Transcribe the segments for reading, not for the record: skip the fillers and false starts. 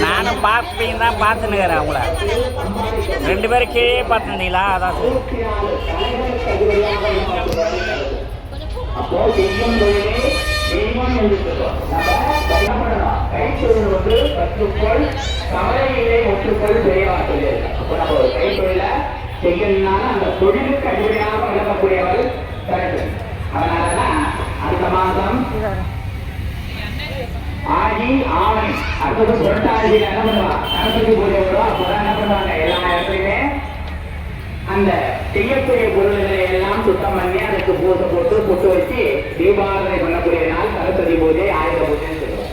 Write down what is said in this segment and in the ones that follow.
நானும் பார்ப்பீங்க தான் பார்த்துன்னுக்கிறேன் அவங்கள 2 பேரும் கீழே பார்த்துருந்தீங்களா? அதான் செய்யணும்னாலும் அந்த தொழிலுக்கு அடிப்படையாக வழங்கக்கூடியவர் அதனாலதான் அடுத்த மாதம் ஆடி ஆவணி அடுத்தது புரட்டாதியில என்ன பண்ணுவா கணக்கு பூஜை வரும். அப்பதான் என்ன பண்ணுவாங்க எல்லா இடத்துலையுமே அந்த செய்யக்கூடிய பொருள்களை எல்லாம் சுத்தம் பண்ணி அதுக்கு பூசை போட்டு பொட்டு வச்சு தீபாவளி பண்ணக்கூடிய நாள் சரஸ்வதி பூஜை ஆயுத பூஜைன்னு சொல்லுவோம்.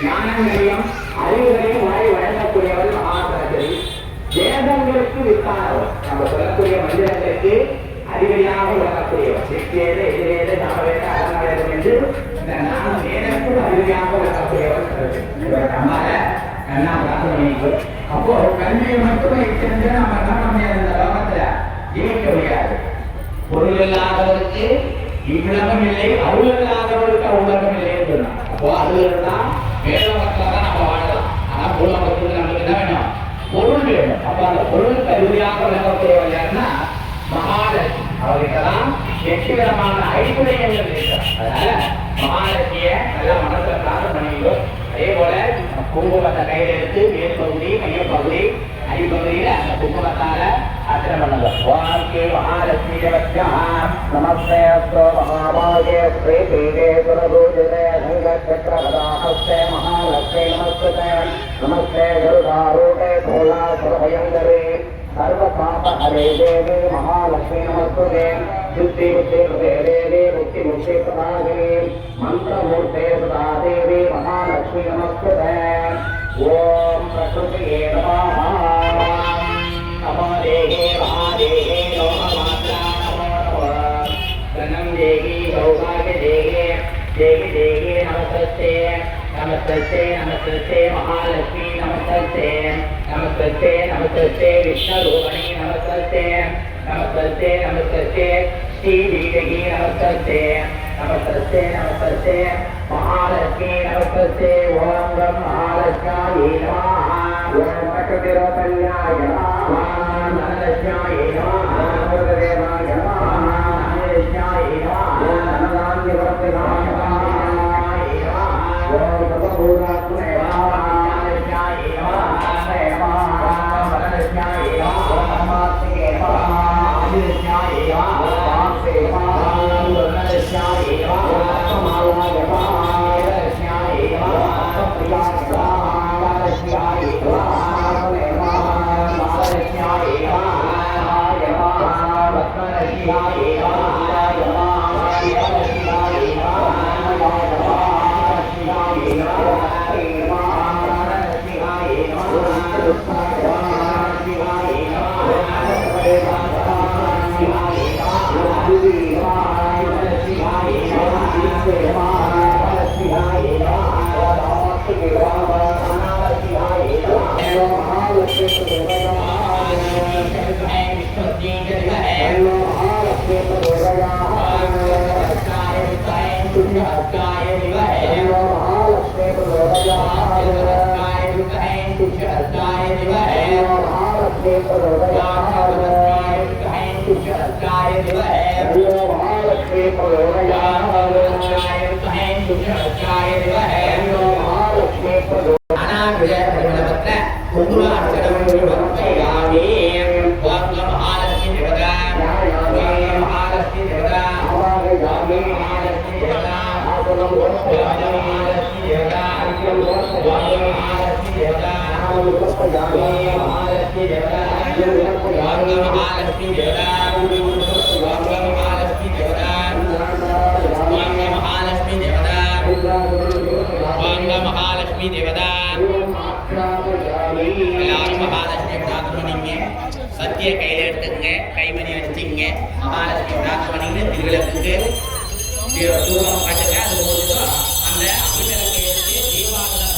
ஞானம் நிலையம் அறிவுகளையும் வாய் வழங்கக்கூடியவள் மகாசரஸ்வதி. வேதங்களுக்கு வித்தானவர் நம்ம சொல்லக்கூடிய மந்திரங்களுக்கு அறிவியாக வழங்கக்கூடியவர். சித்தேத எதிரேத நாமவேத அறநாவேதம் என்று இந்த 4 வேதத்துக்கு அறிவியாக வழங்கக்கூடியவர் நம்மால கண்ணா பிரார்த்தனை. அப்போ கல்வியை மட்டுமே இருந்து நம்ம என்ன பண்ண முடியாது, இந்த லோகத்துல ஜீவிக்க முடியாது. பொருள் இல்லாதவருக்கு இவ்வுலகம் இல்லை, அருள் உலகம் இல்லைன்னு சொன்னான். அப்போ அதுல தான் வேதமத்தான் நம்ம வாழலாம். ஆனா பூலமத்துக்கு நமக்கு என்ன வேணும்? பொருள் வேணும். அப்ப அந்த பொருளுக்கு அறிவியாக வழங்கக்கூடியவர் யாருன்னா மகாலட்சுமி. அவருக்கெல்லாம் 8 விதமான ஐஸ்வர்யங்கள் இருக்கிறார். அதனால மகாலட்சுமிய நல்லா மனசுல பிரார்த்தனை பண்ணிக்கோ. அதே போல குங்குமத்தை கையில் எடுத்து மேல் பகுதி மையப்பகுதி அடிப்பகுதியில அந்த குங்குமத்தால அர்ச்சனை பண்ணுங்க. வாழ்க்கை மகாலட்சுமி நமஸ்தே மகாபாகே ஸ்ரீ பீடே சுரபூஜிதே சங்கச்சக்கரதாஹஸ்தே மகாலட்சுமி நமஸ்தே நமஸ்தே கருடாரூடே கோலாசுரபயங்கரே सर्व पाप हरे देवी महालक्ष्मी नमस्ते बुद्धि बुद्धि हृदय देवी मुक्ति मुक्ति प्रदायिनी मंत्र मूर्ते सदा देवी महालक्ष्मी नमस्ते ओम प्रकृति नमः नमो देवी महादेवी लोकमात्रा नमो प्रणम देवी सौभाग्य देवी देवी देवी नमस्ते नमस्ते नमस्ते महालक्ष्मी नमस्ते नमस्ते நமஸ்தே நமஸ்தே விஷ்ணுரூபணி நமஸ்தே நமஸ்தே நமஸ்தே ஸ்ரீவீரகி நமஸ்தே நமஸ்தே நமஸ்தே மகாலட்சுமி நமஸ்தே ஓம் கம் மகாலட்சுமி நமः ஓம் பக்கதிரோதன்யாய நமः தனலட்சுமி நமः அமிர்ததேவாய நமः அமிர்தலட்சுமி நமः தனதான்யவர்த்தனாய நமः ஓம் சர்வபூதாத்மனே நமः ஞானலட்சுமி நமः வரலட்சுமி நமः பரமாத்மனே நமः அமிர்தலட்சுமி நமः வாசே நமः வரலட்சுமி நமः மாலாய நமः லட்சுமி நமः பிரியாய நமः லட்சுமி மகாலட்சுமி தேவதா எல்லாரும் மகாலட்சுமி பிரார்த்தனை பண்ணீங்க. சத்திய கையில எடுத்துங்க, கைமணி வச்சுங்க. மகாலட்சுமி பிரார்த்தனை பண்ணீங்க. திருவிழாவுக்கு தூரம் காட்டுங்க. அது அந்த அபிஷேகத்தை எடுத்து தீபாவளி